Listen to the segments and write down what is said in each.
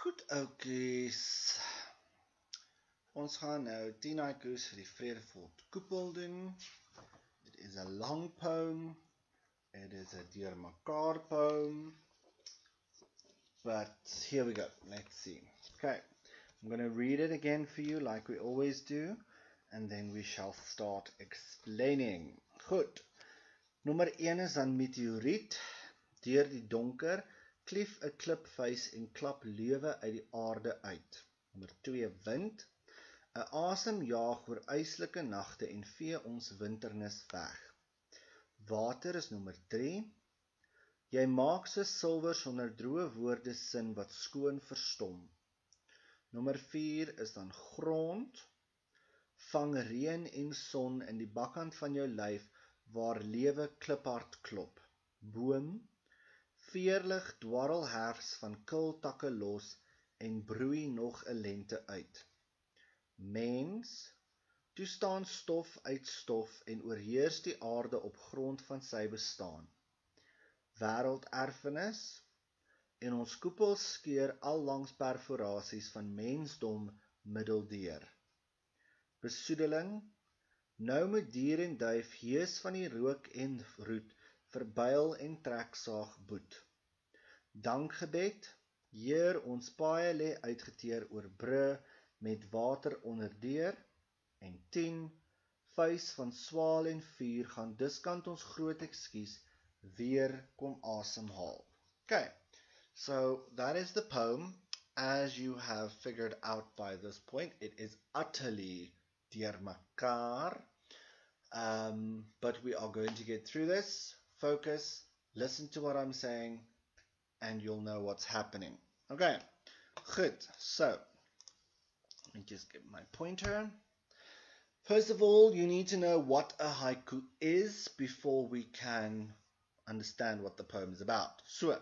Goed, oukies. Ons gaan nou Tien Haikoes vir die Vredefortkoepel doen. It is a long poem. It is a deurmekaar poem. But here we go. Let's see. Okay. I'm going to read it again for you like we always do. And then we shall start explaining. Goed. Nommer 1 is dan Meteoriet. Deur die donker klief 'n klipvuis en klap lewe uit die aarde uit. Nommer 2 wind. 'n Asem jaag oor yslike nagte en vee ons winternis weg. Water is nommer 3. Jy maak so silwer sonder droë woorde sin wat skoon verstom. Nommer 4 is dan grond. Vang reën en son in die bakkant van jou lyf waar lewe kliphard klop. Boom. Veerlig dwarrel hers van kil takke los en broei nog 'n lente uit. Mens, toe staan stof uit stof en oorheers die aarde op grond van sy bestaan. Wêrelderfenis, en ons koepel skeur al langs perforasies van mensdom middeldeur. Besoedeling, nou moet dier en duif hees van die rook en roet, verbuil en treksaag boet. Dankgebed, Hier, ons baie lê uitgeteer oor brûe met water onderdeur. En 10, vuis van swaal en vuur gaan diskant ons groot ekskuus weer kom asemhaal. Okay, so that is the poem. As you have figured out by this point, it is utterly deurmekaar. But we are going to get through this. Focus, listen to what I'm saying, and you'll know what's happening. Okay, good. So, let me just get my pointer. First of all, you need to know what a haiku is before we can understand what the poem is about. So,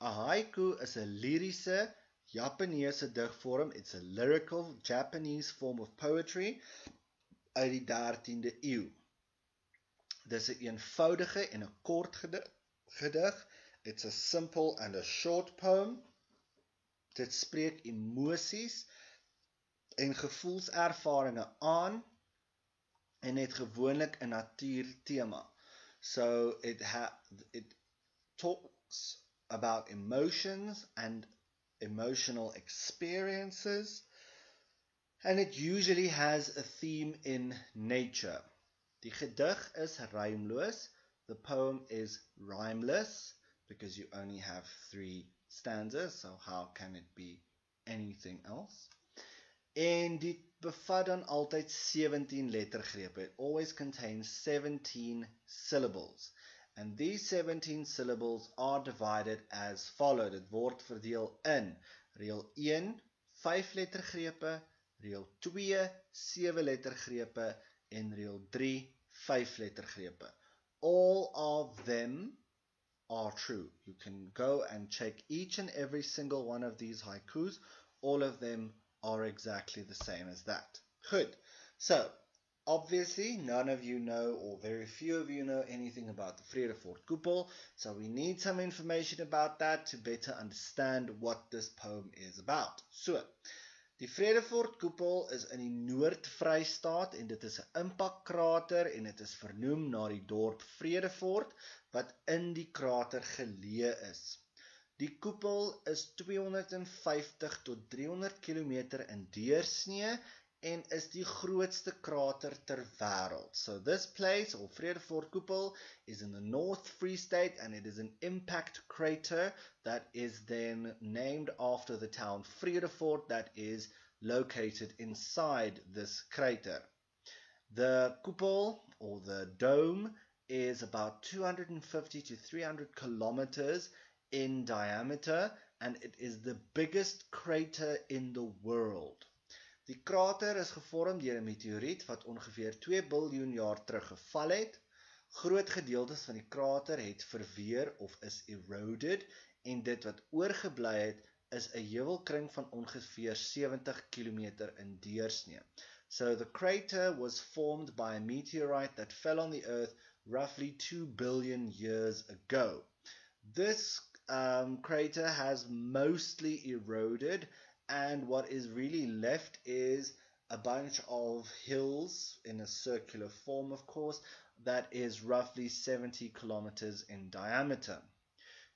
a haiku is a liriese Japanese digvorm. It's a lyrical Japanese form of poetry uit die 13de eeu. Dis 'n eenvoudige en 'n kort gedig. It's a simple and a short poem. Dit spreek emosies en gevoelservarings aan en het gewoonlik 'n natuurtema. So it talks about emotions and emotional experiences, and it usually has a theme in nature. Die gedig is rymloos. The poem is rhymeless because you only have 3 stanzas, so how can it be anything else? En dit bevat dan altyd 17 lettergrepe. It always contains 17 syllables. And these 17 syllables are divided as followed. Dit word verdeel in reël 1, 5 lettergrepe, reël 2, 7 lettergrepe en reël 3, 5 lettergrepe. All of them are true. You can go and check each and every single one of these haikus. All of them are exactly the same as that. Good. So, obviously, none of you know, or very few of you know anything about the Vredefortkoepel. So we need some information about that to better understand what this poem is about. So, die Vredefortkoepel is in die Noord-Vrystaat en dit is 'n impakkrater en dit is vernoem na die dorp Vredefort wat in die krater geleë is. Die koepel is 250 tot 300 km in deursnee en is die grootste krater ter wêreld. So this place, or Vredefortkoepel, is in the North Free State and it is an impact crater that is then named after the town Vredefort that is located inside this crater. The koepel, or the dome, is about 250 to 300 kilometers in diameter and it is the biggest crater in the world. Die krater is gevorm deur 'n meteoriet wat ongeveer 2 biljoen jaar terug geval het. Groot gedeeltes van die krater het verweer of is eroded en dit wat oorgebly het is 'n heuwelkring van ongeveer 70 km in deursnee. So the crater was formed by a meteorite that fell on the earth roughly 2 billion years ago. This crater has mostly eroded, and what is really left is a bunch of hills in a circular form, of course, that is roughly 70 kilometers in diameter.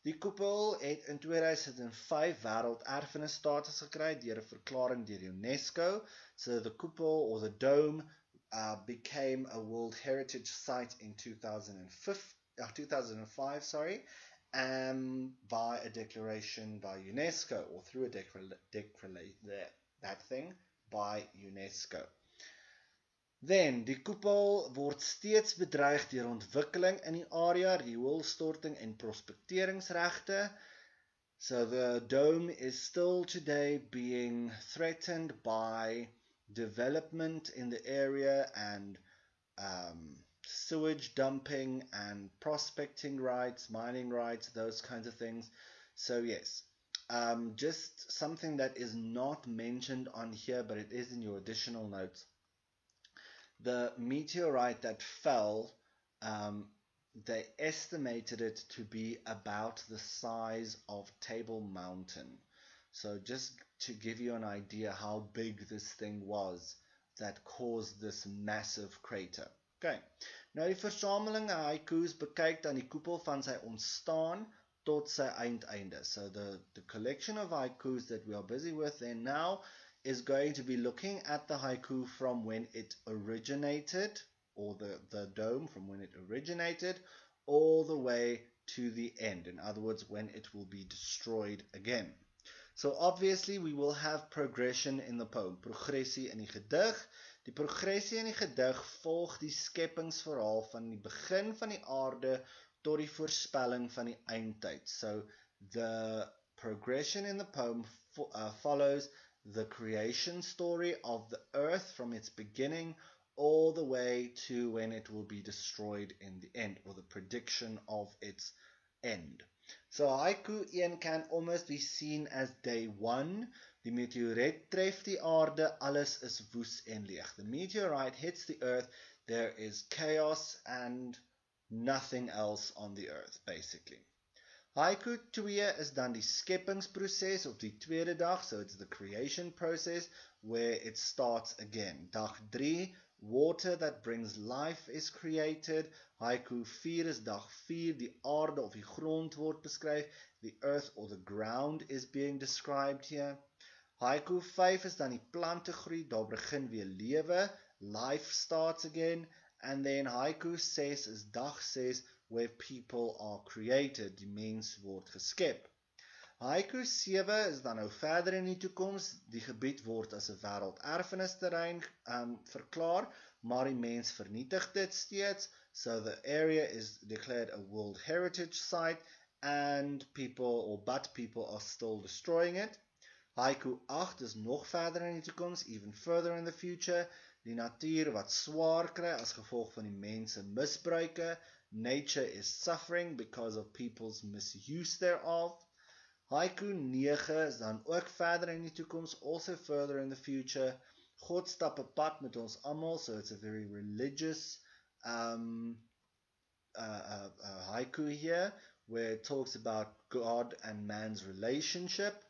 Die koepel het in 2005 wêrelderfenisstatus gekry deur 'n verklaring deur UNESCO. So the koepel, or the dome, became a World Heritage Site in 2005, by a declaration by UNESCO, or through a by UNESCO. Then, die koepel word steeds bedreig deur ontwikkeling in die area, rioolstorting en prospekteringsregte. So the dome is still today being threatened by development in the area and sewage dumping and prospecting rights, mining rights, those kinds of things. So yes, just something that is not mentioned on here, but it is in your additional notes. The meteorite that fell, they estimated it to be about the size of Table Mountain. So just to give you an idea how big this thing was that caused this massive crater. Okay, nou die versameling haikoes bekyk dan die koepel van sy ontstaan tot sy eindeinde. So the collection of haikoes that we are busy with there now is going to be looking at the haiku from when it originated, or the dome from when it originated, all the way to the end. In other words, when it will be destroyed again. So obviously we will have progression in the poem, progressie in die gedig. Die progressie in die gedig volg die skepingsverhaal van die begin van die aarde tot die voorspelling van die eindtyd. So the progression in the poem follows the creation story of the earth from its beginning all the way to when it will be destroyed in the end, or the prediction of its end. So haiku 1 can almost be seen as day 1. Die meteoriet tref die aarde, alles is woes en leeg. The meteorite hits the earth, there is chaos and nothing else on the earth, basically. Haiku 2 is dan die skepingsproses of die tweede dag, so it's the creation process where it starts again. Dag 3, water that brings life is created. Haiku 4 is dag 4, die aarde of die grond word beskryf. The earth or the ground is being described here. Haiku 5 is dan die plante groei, daar begin weer lewe, life starts again. And then haiku 6 is dag 6, where people are created, die mens word geskep. Haiku 7 is dan nou verder in die toekoms, die gebied word as 'n wêrelderfenisterrein verklaar, maar die mens vernietig dit steeds, so the area is declared a World Heritage Site, and people are still destroying it. Haiku 8 is nog verder in die toekoms, even further in the future, die natuur wat swaar kry as gevolg van die mense misbruike. Nature is suffering because of people's misuse thereof. Haiku 9 is dan ook verder in die toekoms, also further in the future. God stap 'n pad met ons almal, so it's a very religious haiku here, where it talks about God and man's relationship.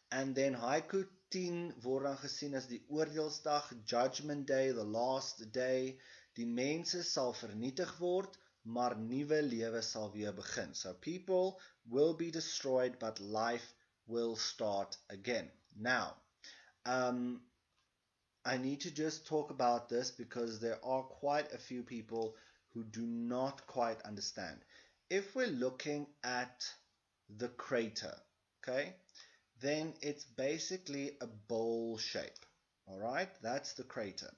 And then haiku 10 word dan gesien as die oordeelsdag, Judgment Day, the last day. Die mense sal vernietig word, maar nuwe lewe sal weer begin. So people will be destroyed, but life will start again. Now, I need to just talk about this because there are quite a few people who do not quite understand. If we're looking at the crater, okay, then it's basically a bowl shape. All right, that's the crater.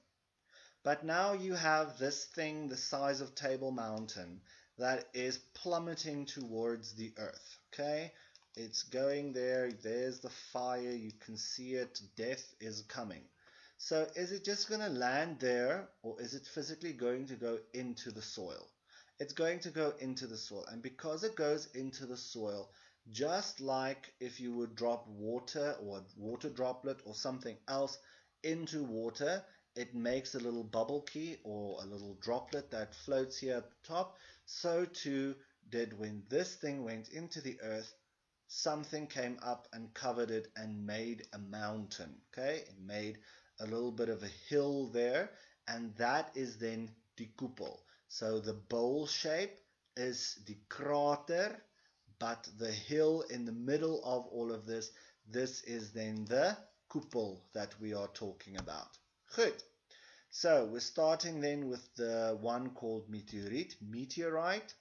But now you have this thing the size of Table Mountain that is plummeting towards the earth, okay? It's going there, there's the fire, you can see it, death is coming. So is it just going to land there, or is it physically going to go into the soil? It's going to go into the soil, and because it goes into the soil, just like if you would drop water or a water droplet or something else into water, it makes a little bubble key or a little droplet that floats here at the top. So too, did when this thing went into the earth, something came up and covered it and made a mountain. Okay, it made a little bit of a hill there, and that is then die koepel. So the bowl shape is die krater, but the hill in the middle of all of this is then the koepel that we are talking about. Goed. So we're starting then with the one called Meteoriet, meteorite.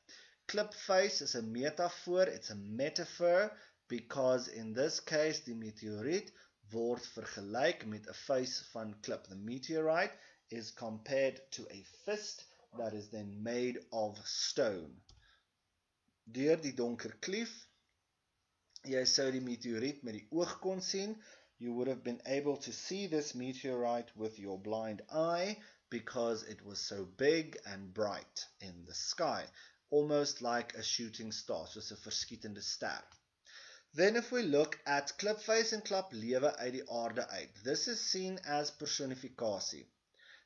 Klip face is a metafoor, it's a metaphor, because in this case die meteoriet word vergelyk met 'n vuis van klip. The meteorite is compared to a fist that is then made of stone. Deur die donker klief, jy sou die meteoriet met die oog kon sien. You would have been able to see this meteorite with your blind eye because it was so big and bright in the sky, almost like a shooting star, soos 'n verskietende ster. Then if we look at klipvuis en klap lewe uit die aarde uit, this is seen as personifikasie.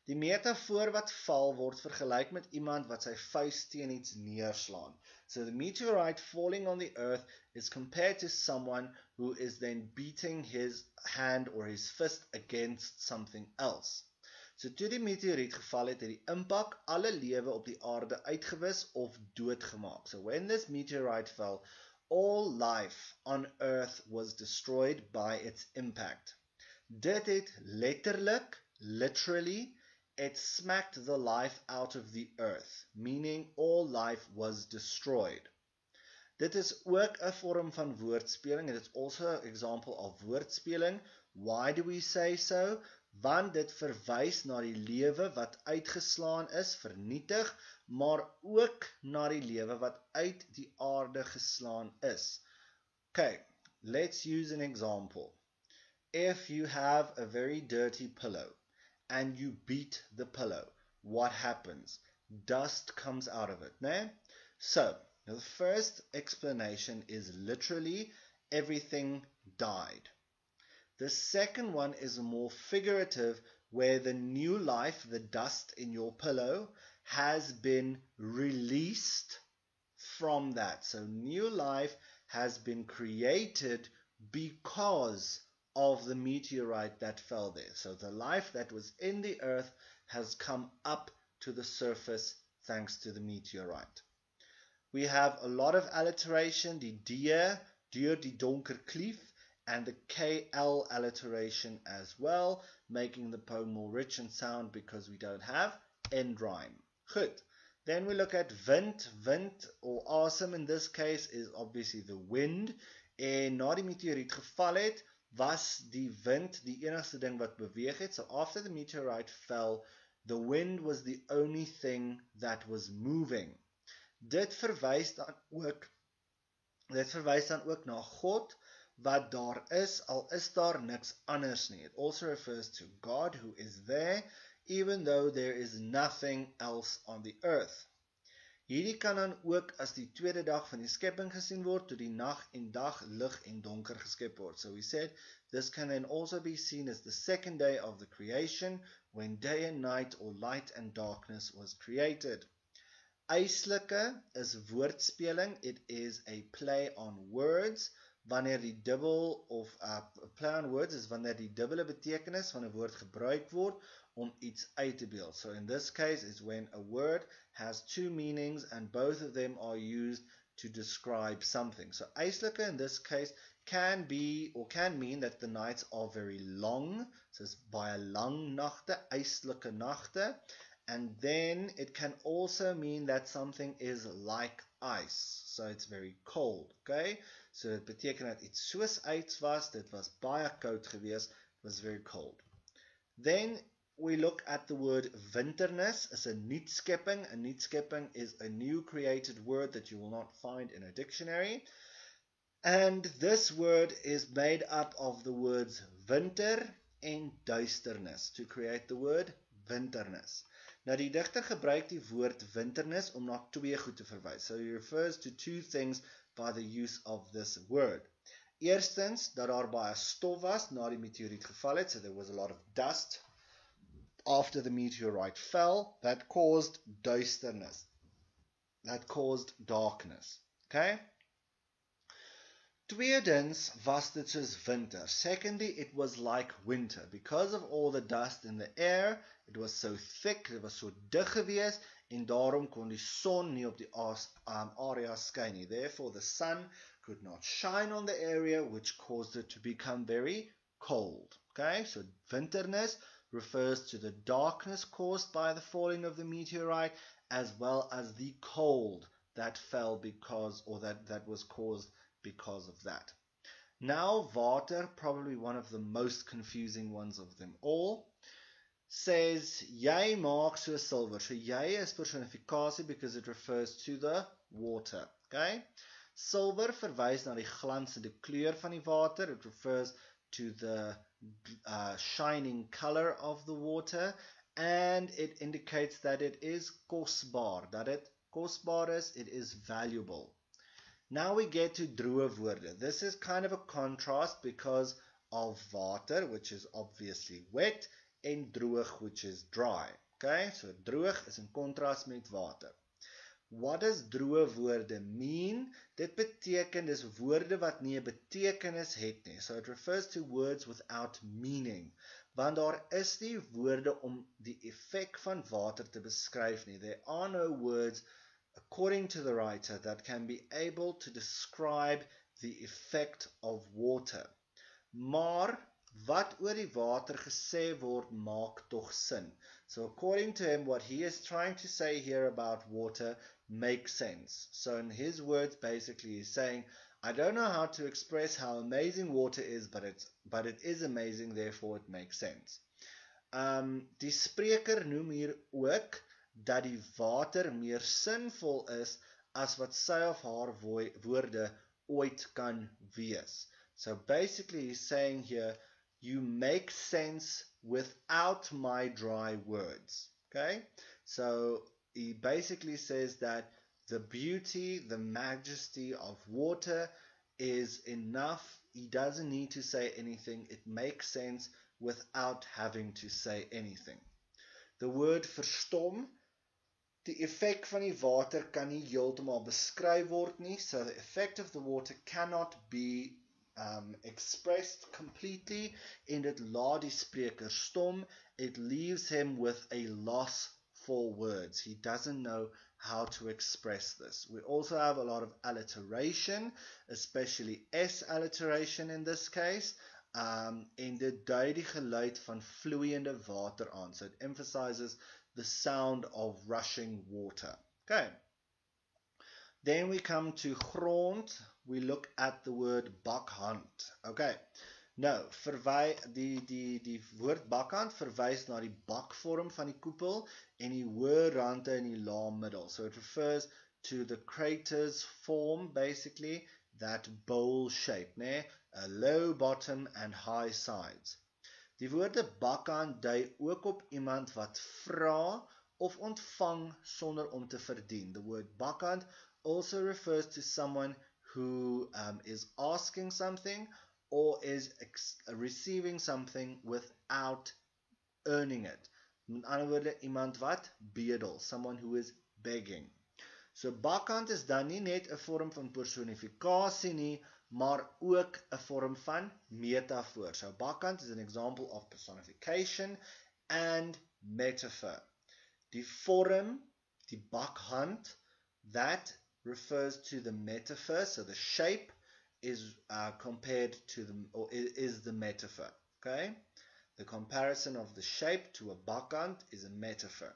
Die metafoor wat val word vergelyk met iemand wat sy vuis teen iets neerslaan. So the meteorite falling on the earth is compared to someone who is then beating his hand or his fist against something else. So toe die meteoriet geval het die impak alle lewe op die aarde uitgewis of doodgemaak. So when this meteorite fell, all life on earth was destroyed by its impact. Dit het letterlik, literally, it smacked the life out of the earth, meaning all life was destroyed. Dit is ook 'n vorm van woordspeling, and it's also an example of woordspeling. Why do we say so? Want dit verwys na die lewe wat uitgeslaan is, vernietig, maar ook na die lewe wat uit die aarde geslaan is. Okay, let's use an example. If you have a very dirty pillow, and you beat the pillow, what happens? Dust comes out of it, né? So, the first explanation is literally everything died. The second one is more figurative, where the new life, the dust in your pillow, has been released from that. So new life has been created because of the meteorite that fell there. So the life that was in the earth has come up to the surface thanks to the meteorite. We have a lot of alliteration, die deur die donker klief, and the KL alliteration as well, making the poem more rich in sound because we don't have end rhyme. Goed. Then we look at wind. Wind, or asem in this case, is obviously the wind. En na die meteoriet geval het, was die wind die enigste ding wat beweeg het. So after the meteorite fell, the wind was the only thing that was moving. Dit verwys dan ook na God, wat daar is, al is daar niks anders nie. It also refers to God who is there, even though there is nothing else on the earth. Hierdie kan dan ook as die tweede dag van die skepping gesien word, toe die nag en dag, lig en donker geskep word. So we said, this can then also be seen as the second day of the creation, when day and night, or light and darkness, was created. Eislike is woordspeling. It is a play on words. Wanneer die dubbel of play on words is wanneer die dubbele betekenis van 'n woord gebruik word om iets uit te beeld. So in this case is when a word has two meanings and both of them are used to describe something. So eislike in this case can be or can mean that the nights are very long. So it's baie lang nagte, eislike nagte. And then it can also mean that something is like ice. So it's very cold, okay? So dit beteken dat iets soos ys was, dit was baie koud geweest, it was very cold. Then we look at the word winterness as a niet skepping. A niet skepping is a new created word that you will not find in a dictionary. And this word is made up of the words winter en duisternis to create the word winterness. Nou die digter gebruik die woord winternis om na twee goed te verwys. So he refers to two things by the use of this word. Eerstens, dat daar baie stof was na die meteoriet geval het, so there was a lot of dust after the meteorite fell that caused duisternis. that caused darkness. Okay? Tweedens was dit soos winter. Secondly, it was like winter. Because of all the dust in the air, it was so thick, it was so dig gewees, en daarom kon die son nie op die area skyn nie. Therefore, the sun could not shine on the area, which caused it to become very cold. Okay, so winterness refers to the darkness caused by the falling of the meteorite, as well as the cold that fell because, or that was caused because of that. Now, water, probably one of the most confusing ones of them all, says, jy maak so silwer. So, jy is personifikasie because it refers to the water. Okay? Silver verwys na die glansende kleur van die water. It refers to the shining color of the water. And it indicates that it is kosbaar. Dat it kosbaar is, it is valuable. Now we get to droë woorde. This is kind of a contrast because of water, which is obviously wet, and droog, which is dry. Okay, so droog is in contrast met water. What does droë woorde mean? Dit beteken dis woorde wat nie 'n betekenis het nie. So it refers to words without meaning. Want daar is nie woorde om die effek van water te beskryf nie. There are no words, according to the writer, that can be able to describe the effect of water. Maar wat oor die water gesê word, maak tog sin. So according to him, what he is trying to say here about water makes sense. So in his words, basically he's saying, I don't know how to express how amazing water is, but it is amazing, therefore it makes sense. Die spreker noem hier ook dat die water meer sinvol is as wat sy of haar woorde ooit kan wees. So basically he's saying here, you make sense without my dry words. Okay? So he basically says that the beauty, the majesty of water is enough. He doesn't need to say anything. It makes sense without having to say anything. The word verstom, die effek van die water kan nie heeltemal beskryf word nie. So the effect of the water cannot be expressed completely, en dit laat die spreker stom. It leaves him with a loss for words. He doesn't know how to express this. We also have a lot of alliteration, especially S alliteration in this case, en dit dui die geluid van vloeiende water aan. So it emphasizes the sound of rushing water. Okay. Then we come to grond. We look at the word bakhand. Okay. Nou, die woord bakhand verwys na die bakvorm van die koepel en die hoë rande en die lae middel. So it refers to the crater's form, basically, that bowl shape, né? A low bottom and high sides. Die woorde bakhand dui ook op iemand wat vra of ontvang sonder om te verdien. The word bakhand also refers to someone who is asking something or is receiving something without earning it. Met ander woorde, iemand wat bedel, someone who is begging. So bakhand is dan nie net 'n vorm van personifikasie nie, maar ook 'n vorm van metafoor. So bakhand is an example of personification and metaphor. Die vorm, die bakhand, that refers to the metaphor, so the shape is compared to is the metaphor. Okay, the comparison of the shape to a bakhand is a metaphor.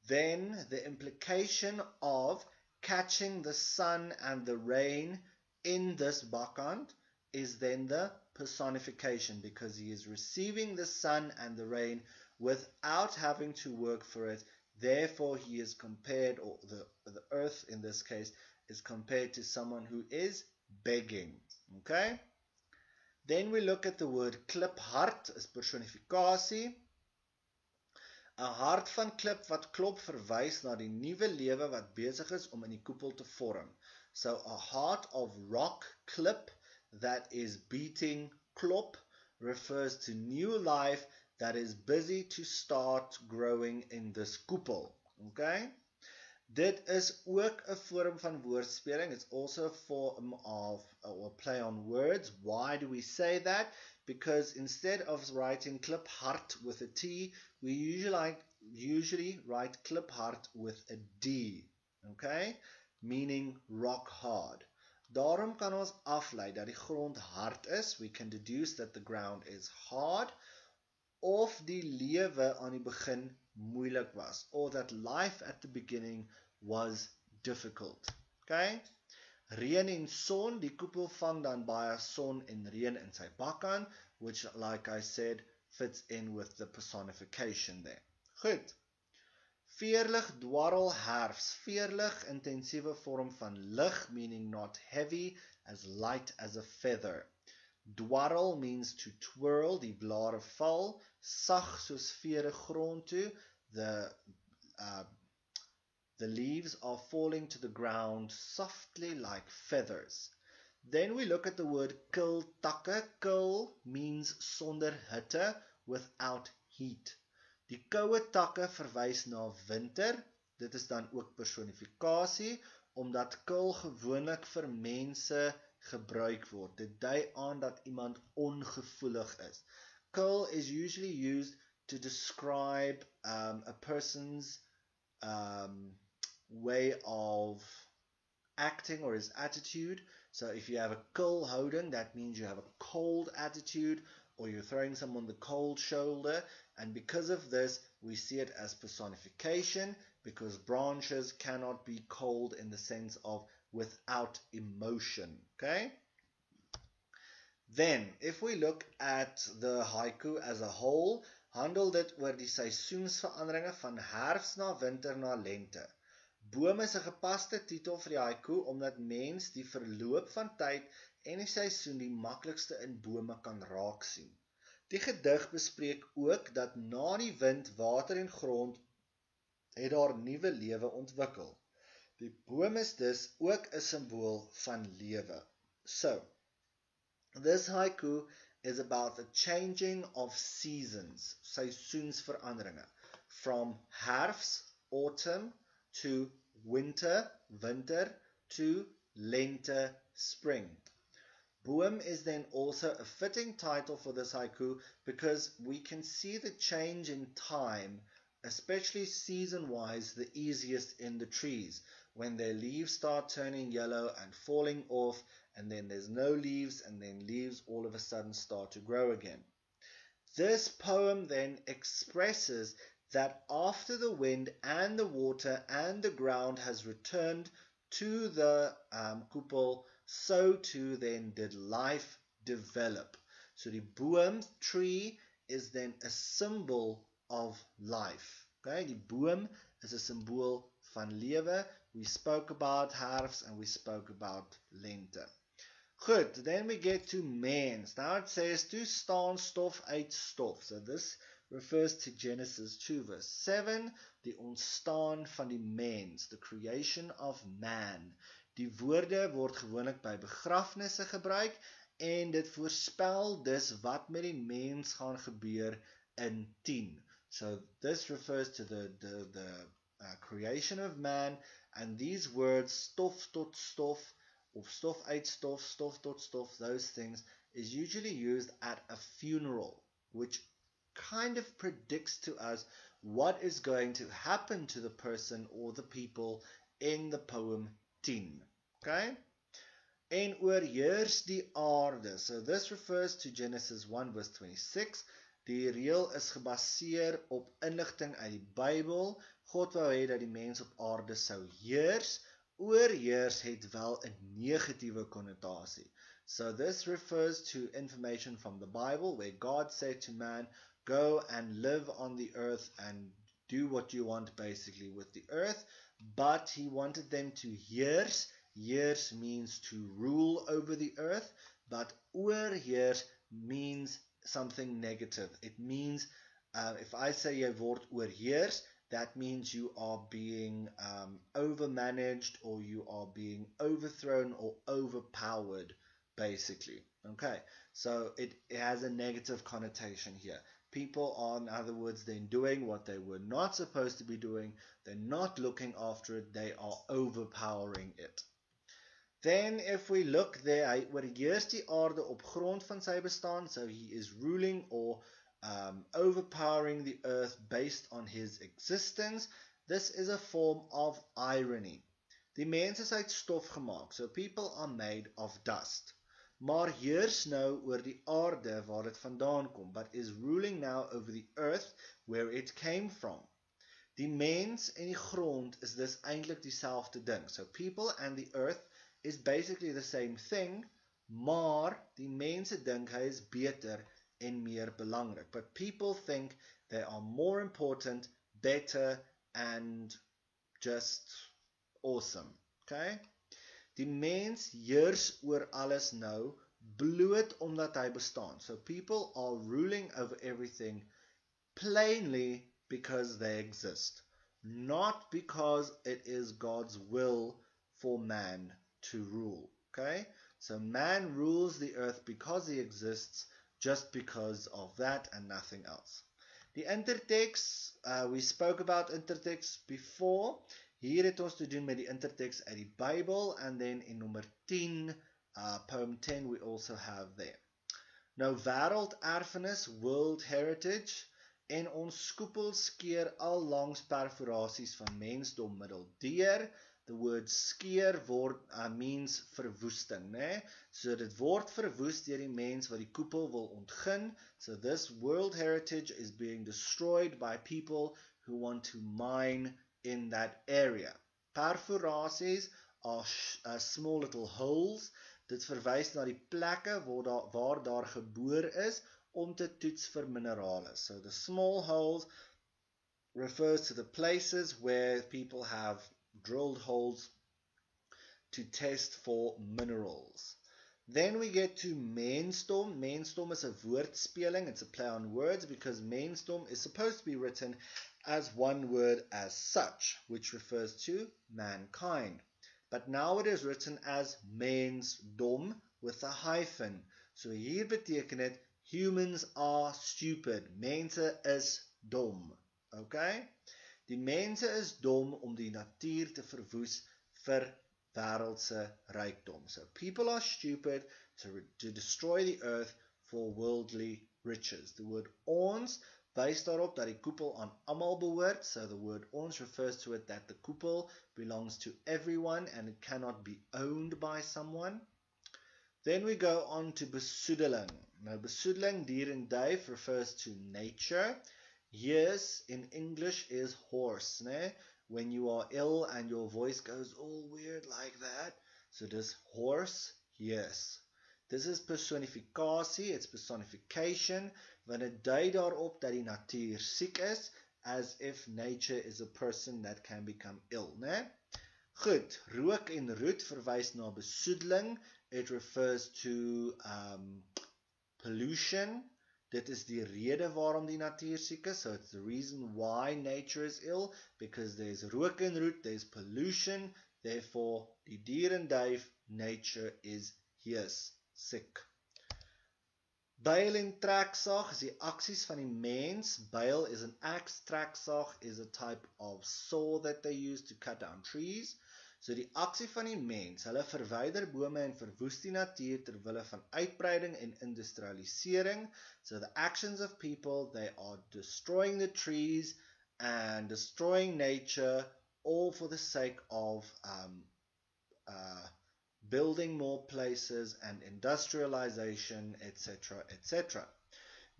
Then the implication of catching the sun and the rain in this bakhand is then the personification, because he is receiving the sun and the rain without having to work for it. Therefore, he is compared, or the earth in this case, is compared to someone who is begging. Okay? Then we look at the word klip, hart is personifikasie. 'n Hart van klip wat klop verwys na die nuwe lewe wat besig is om in die koepel te vorm. So a heart of rock klip that is beating klop refers to new life that is busy to start growing in this koepel. Okay? Dit is ook 'n vorm van woordspeling. It's also a form of, or play on words. Why do we say that? Because instead of writing kliphard with a T, we usually write kliphard with a D. Okay? Meaning rock hard. Daarom kan ons aflei dat die grond hard is. We can deduce that the ground is hard. Of die lewe aan die begin moeilik was, or that life at the beginning was difficult. Okay? Reën en son, die koepel vang dan baie son en reën in sy bak aan, which, like I said, fits in with the personification there. Goed. Veerlig, dwarrel, herfs. Veerlig, intensiewe vorm van lig, meaning not heavy, as light as a feather. Dwarrel means to twirl, die blare val, sag soos vere grond toe, the leaves are falling to the ground softly like feathers. Then we look at the word kil takke. Kil means sonder hitte, without heat. Die koue takke verwys na winter. Dit is dan ook personifikasie, omdat kil gewoonlik vir mense gebruik word. Dit dui aan dat iemand ongevoelig is. Kil is usually used to describe a person's way of acting or his attitude. So if you have a kil houding, that means you have a cold attitude, or you're throwing someone the cold shoulder. And because of this, we see it as personification, because branches cannot be cold in the sense of without emotion. Okay? Then, if we look at the haiku as a whole, handel dit oor die seisoensveranderinge van herfs na winter na lente. Boom is 'n gepaste titel vir die haiku, omdat mens die verloop van tyd en die seisoen die maklikste in bome kan raak sien. Die gedig bespreek ook dat na die wind, water en grond het daar nuwe lewe ontwikkel. Die boom is dus ook 'n simbool van lewe. So, this haiku is about the changing of seasons, seisoensveranderinge, from herfs, autumn, to winter, to lente, spring. Boom is then also a fitting title for this haiku because we can see the change in time, especially season-wise, the easiest in the trees, when their leaves start turning yellow and falling off, and then there's no leaves, and then leaves all of a sudden start to grow again. This poem then expresses that after the wind and the water and the ground has returned to the koepel, so too then did life develop. So the boom, tree, is then a symbol of life. Okay, die boom is 'n simbool van lewe. We spoke about herfs and we spoke about lente. Good, then we get to mens. Now it says, toe staan stof uit stof. So this refers to Genesis 2 verse 7, die ontstaan van die mens, the creation of man. Die woorde word gewoonlik by begrafnisse gebruik, en dit voorspel dus wat met die mens gaan gebeur in 10. So this refers to the creation of man, and these words, stof tot stof, of stof uit stof, stof tot stof, those things, is usually used at a funeral, which kind of predicts to us what is going to happen to the person or the people in the poem 10. Okay? En oorheers die aarde. So this refers to Genesis 1 verse 26. Die reël is gebaseer op inligting uit die Bybel. God wou hê dat die mens op aarde sou heers. Oorheers het wel 'n negatiewe konnotasie. So this refers to information from the Bible where God said to man, go and live on the earth and do what you want basically with the earth, but he wanted them to heers. Heers means to rule over the earth, but oorheers means something negative. It means, if I say jy word oorheers, that means you are being overmanaged, or you are being overthrown or overpowered, basically. Okay, so it has a negative connotation here. People are, in other words, then doing what they were not supposed to be doing. They're not looking after it. They are overpowering it. Then if we look there, hy oorheers die aarde op grond van sy bestaan. So he is ruling or overpowering the earth based on his existence. This is a form of irony. Die mens is uit stof gemaak. So people are made of dust. Maar heers nou oor die aarde waar dit vandaan kom, but is ruling now over the earth where it came from. Die mens en die grond is dus eintlik dieselfde ding. So people and the earth is basically the same thing, maar die mense dink hy is beter en meer belangrik. But people think they are more important, better, and just awesome. Okay? Die mens heers oor alles nou, bloot omdat hy bestaan. So people are ruling over everything plainly because they exist, not because it is God's will for man to rule. Okay? So man rules the earth because he exists, just because of that and nothing else. Die intertext, we spoke about intertext before. Hier het ons te doen met die intertext uit die Bybel, and then in nummer 10, poem 10, we also have there. Nou, wêrelderfenis, world heritage, en ons skoepels keer al langs perforasies van mensdom middel deur. The word skeer means verwoesting, né? So dit word verwoes deur die mens wat die koepel wil ontgin. So this world heritage is being destroyed by people who want to mine in that area. Perforasies are small little holes. Dit verwys na die plekke waar daar geboor is om te toets vir minerale. So the small holes refers to the places where people have drilled holes to test for minerals. Then we get to mensdom. Mensdom is a woordspeling. It's a play on words because mensdom is supposed to be written as one word as such, which refers to mankind. But now it is written as mensdom with a hyphen. So hier beteken dit humans are stupid. Mense is dom. Okay? Die mense is dom om die natuur te verwoes vir wêreldse rykdom. So people are stupid to destroy the earth for worldly riches. The word ons wys daarop dat die koepel aan almal behoort. So the word ons refers to it that the koepel belongs to everyone and it cannot be owned by someone. Then we go on to besoedeling. Now besoedeling, dier en duif, refers to nature. Yes, in English is hoarse, né? When you are ill and your voice goes all weird like that. So this hoarse, yes. This is personifikasie, it's personification, want het dui daarop dat die natuur siek is, as if nature is a person that can become ill, né? Goed, rook en roet verwys na besoedeling. It refers to pollution. Dit is die rede waarom die natuur siek is. So it's the reason why nature is ill, because there's rook en roet, there's pollution, therefore die dier en duif, nature is siek. Byl en treksaag is die aksies van die mens. Byl is an axe, treksaag is a type of saw that they use to cut down trees. So die aksie van die mens, hulle verwyder bome en verwoes die natuur ter wille van uitbreiding en industrialisering. So the actions of people, they are destroying the trees and destroying nature, all for the sake of building more places and industrialization, etc., etc.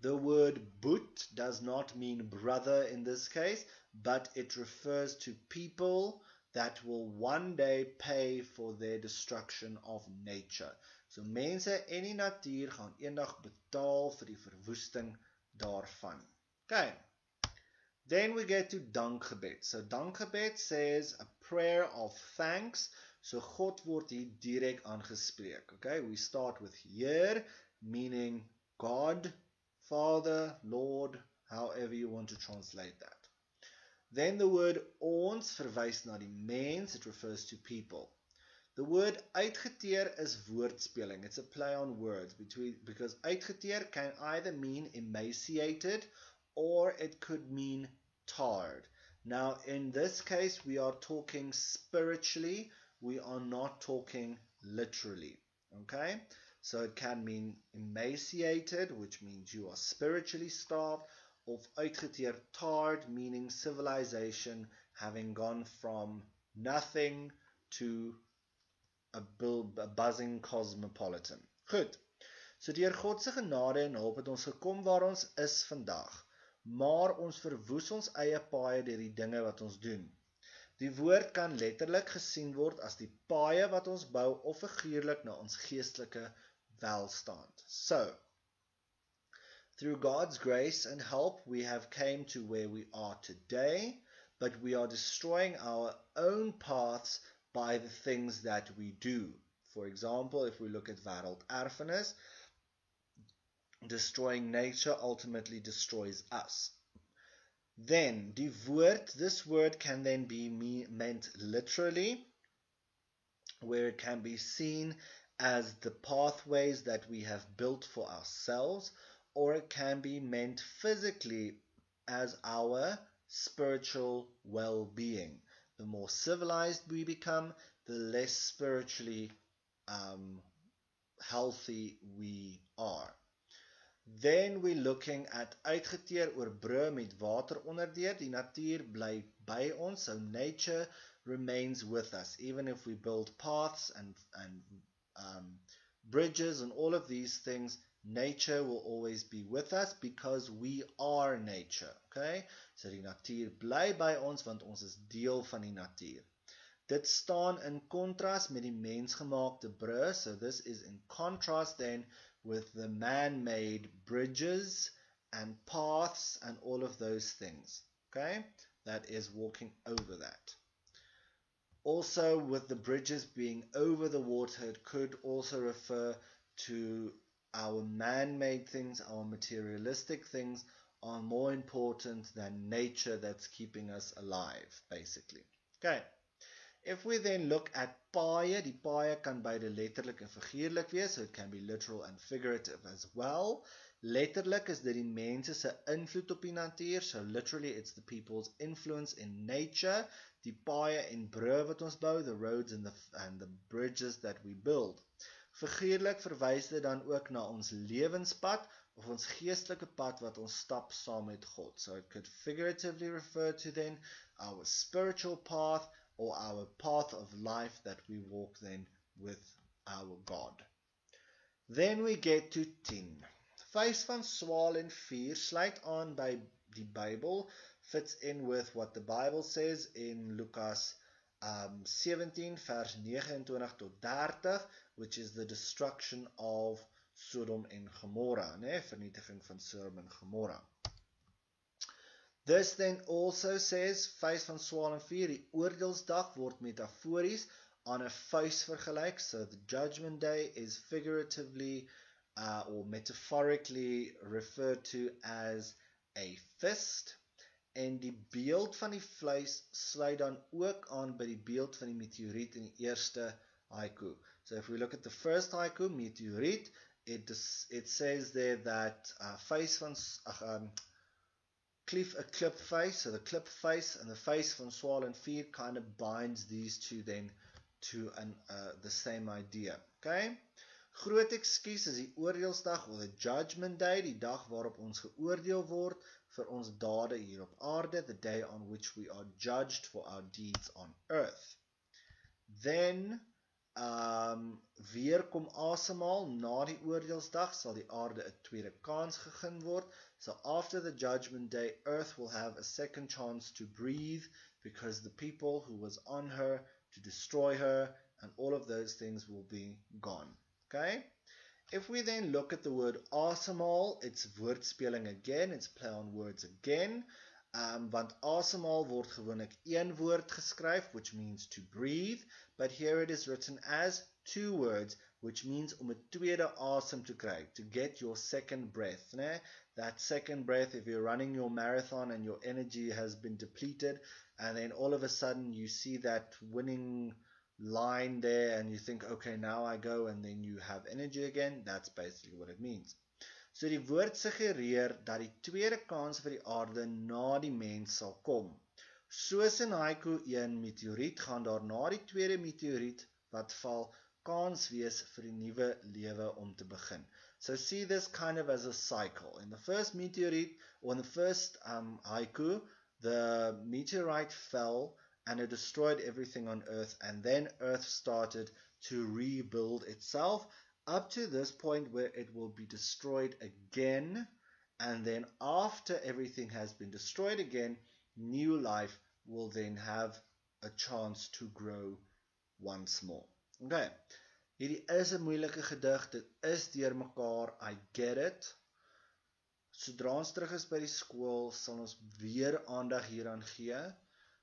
The word boet does not mean brother in this case, but it refers to people that will one day pay for their destruction of nature. So mense en die natuur gaan eendag betaal vir die verwoesting daarvan. Okay. Then we get to Dankgebed. So Dankgebed says a prayer of thanks. So God word hier direk aangespreek. Okay, we start with Hier, meaning God, Father, Lord, however you want to translate that. Then the word ons verwys na die mens, it refers to people. The word uitgeteer is woordspeling. It's a play on words because uitgeteer can either mean emaciated or it could mean tired. Now, in this case, we are talking spiritually. We are not talking literally. Okay? So it can mean emaciated, which means you are spiritually starved, of uitgeteer, tired, meaning civilization having gone from nothing to a buzzing cosmopolitan. Goed, so deur God se genade en hulp het ons gekom waar ons is vandag, maar ons verwoes ons eie paaie deur die dinge wat ons doen. Die woord kan letterlik gesien word as die paaie wat ons bou of figuurlik na ons geestelike welstand. So, through God's grace and help, we have came to where we are today, but we are destroying our own paths by the things that we do. For example, if we look at wêrelderfenis, destroying nature ultimately destroys us. Then, die woord, this word can then be meant literally, where it can be seen as the pathways that we have built for ourselves, or it can be meant physically as our spiritual well-being. The more civilized we become, the less spiritually healthy we are. Then we're looking at uitgeteer oor brûe met water onderdeur. Die natuur bly by ons, so nature remains with us. Even if we build paths and bridges and all of these things, nature will always be with us because we are nature. Okay? So die natuur bly by ons want ons is deel van die natuur. Dit staan in kontras met die mensgemaakte brûe. So this is in contrast then with the man-made bridges and paths and all of those things. Okay? That is walking over that. Also, with the bridges being over the water, it could also refer to our man-made things, our materialistic things are more important than nature that's keeping us alive, basically. Okay. If we then look at baie, die baie kan beide letterlik en figuurlik wees, so it can be literal and figurative as well. Letterlik is dit die mense se invloed op die natuur, so literally it's the people's influence in nature, die baie en brûe wat ons bou, the roads and the bridges that we build. Figuurlik verwys dit dan ook na ons lewenspad of ons geestelike pad wat ons stap saam met God. So it could figuratively refer to then our spiritual path or our path of life that we walk then with our God. Then we get to 10. Vuis van swaal en vuur sluit aan by die Bybel, fits in with what the Bible says in Lukas 17 vers 29 tot 30, which is the destruction of Sodom en Gomorrah, vernietiging van Sodom en Gomorrah. This then also says, vuis van swaal en vuur, die oordeelsdag word metafories aan 'n vuis vergelyk, so the judgment day is figuratively or metaphorically referred to as a fist, en die beeld van die vleis sluit dan ook aan by die beeld van die meteoriet in die eerste haiku. So if we look at the first haiku, Meteoriet, it says there that face van a clip face, so the clip face and the face van swaal en vuur kind of binds these two then to the same idea. Okay? Groot ekskuus is die oordeelsdag or the judgment day, die dag waarop ons geoordeel word vir ons dade hier op aarde, the day on which we are judged for our deeds on earth. Then weer kom asemhaal, na die oordeelsdag sal die aarde 'n tweede kans gegee word. So after the judgment day, earth will have a second chance to breathe because the people who was on her to destroy her and all of those things will be gone. Okay? If we then look at the word asemhaal, it's woordspeling again, it's play on words again, want asemhaal word gewoonlik een woord geskryf, which means to breathe, but here it is written as two words, which means om 'n tweede asem te kry, to get your second breath. That second breath, if you're running your marathon and your energy has been depleted, and then all of a sudden you see that winning line there and you think, okay, now I go, and then you have energy again. That's basically what it means. So die woord suggereer dat die tweede kans vir die aarde na die mens sal kom. Soos in haiku 1, meteoriet, gaan daar na die tweede meteoriet wat val, kans wees vir die nuwe lewe om te begin. So see this kind of as a cycle. In the first meteorite, or in the first haiku, the meteorite fell and it destroyed everything on Earth, and then Earth started to rebuild itself up to this point where it will be destroyed again, and then after everything has been destroyed again, new life will then have a chance to grow once more. Okay, hierdie is 'n moeilike gedig, dit is deur mekaar, I get it. Sodra ons terug is by die skool, sal ons weer aandag hieraan gee.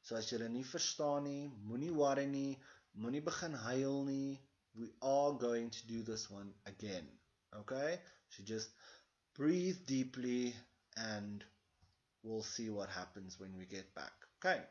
So as julle nie verstaan nie, moenie worry nie, moenie begin huil nie. We are going to do this one again. Okay? So just breathe deeply and we'll see what happens when we get back. Okay?